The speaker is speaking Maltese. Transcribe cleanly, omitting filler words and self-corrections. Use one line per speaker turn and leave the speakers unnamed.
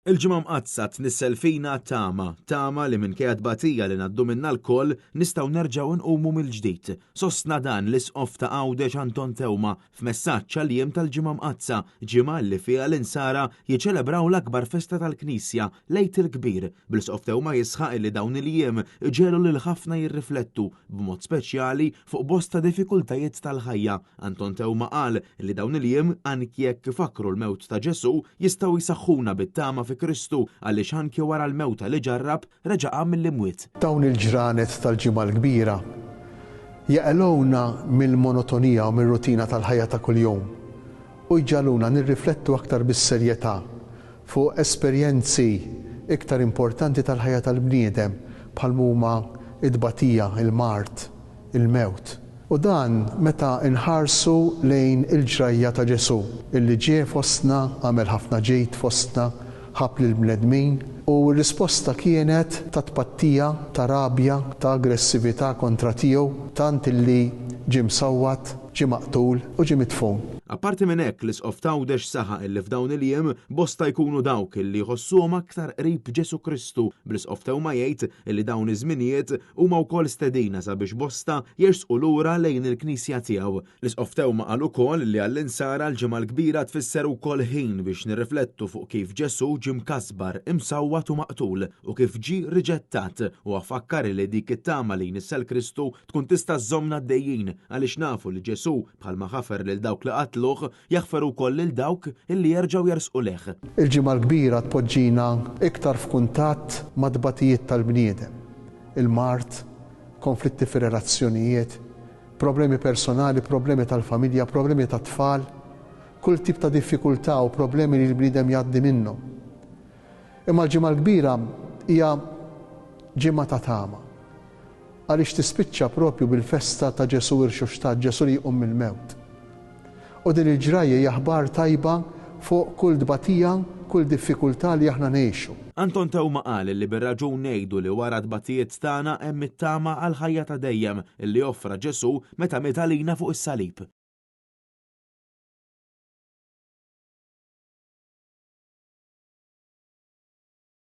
Il-ġimgħa mqazza tnissel fina tama li minkejja tbatija li ngħaddu minnha l-koll nistgħu nerġgħu nqumu mill-ġdid. Sostna dan l-isqof ta' Għawdex Anton Tewma f'messaġġ għal-jiem tal-ġimgħa mqazza, ġimgħa li fiha l-insara jiċċelebraw l-akbar festa tal-Knisja Lejt il-Kbir. Bil-isqof Tewma jisħaq li dawn il-jiem ġelu lil ħafna jirriflettu b'mod speċjali fuq bosta diffikultajiet tal-ħajja. Anton Tewma qal li dawn il-jiem anki jekk ifakru l-mewt ta' Ġesu jistgħu jisaħħuna bit-tama fi Kristu għaliex anke wara l-mewta li ġarrab reġa' qam mill-imwiet.
Dawn il-ġranet tal-ġimgħa l-kbira jaqelgħuna mill-monotonija u mir-rutina tal-ħajja ta' kuljum u jġaluna nirriflettu aktar bis-serjetà fuq esperjenzi iktar importanti tal-ħajja tal-bniedem bħal huma id-tbatija, il-mart, il-mewt. U dan meta nħarsu lejn il-ġrajja ta' Ġesu illi ġie fostna, għamel ħafna ġejt fostna, ħab lill-bnedmin u r-risposta kienet ta' tpattija, ta' rabja, ta' aggressività kontra tiegħu, tant illi ġie msawwat, ġie maqtul u ġie mitfun.
Apparti minn hekk l-isqof ta' Għawdex saħaq illi f'dawn il-jiem bosta jkunu dawk illi jħossuhom aktar qrib Ġesu Kristu. Bl-isqof Tewma jgħid illi dawn iż-żminijiet huma wkoll stedina sabiex bosta jersqu lura lejn il-Knisja tiegħu. L-isqof Tewma qal ukoll li għall-insara l-ġimgħa l-kbira tfisser ukoll ħin biex nirriflettu fuq kif Ġesu ġie mkasbar, imsawwat u maqtul u kif ġie riġettat u affakkar li dik it-tama li jnissel Kristu tkun tista' żommna għaddejjin għaliex nafu li Ġesu bħalma ħafer lil dawk li qatluh jaħferu wkoll lil dawk illi jerġgħu jersqu leh.
Il-ġimgħa l-kbira tpoġġina iktar f'kuntatt ma' tbatijiet tal-bniedem. Il-mart, konflitti fir-relazzjonijiet, problemi personali, problemi tal-familja, problemi tat-tfal, kull tip ta' diffikultà u problemi li l-bniedem jgħaddi minnhom. Imma l-ġimgħa l-kbira hija ġimgħa ta' tama għaliex tispiċċa propju bil-festa ta' Ġesu irxuxtat, Ġesu li jqum mill-mewt. U din il-ġrajja hija aħbar tajba fuq kull tbatija, kull diffikultà li aħna ngħixu.
Anton Tewma qal li bir-raġun ngħidu li wara tbatijiet tagħna hemm it-tama għal ħajja ta' dejjem illi offra Ġesu meta miet għalina fuq is-salib.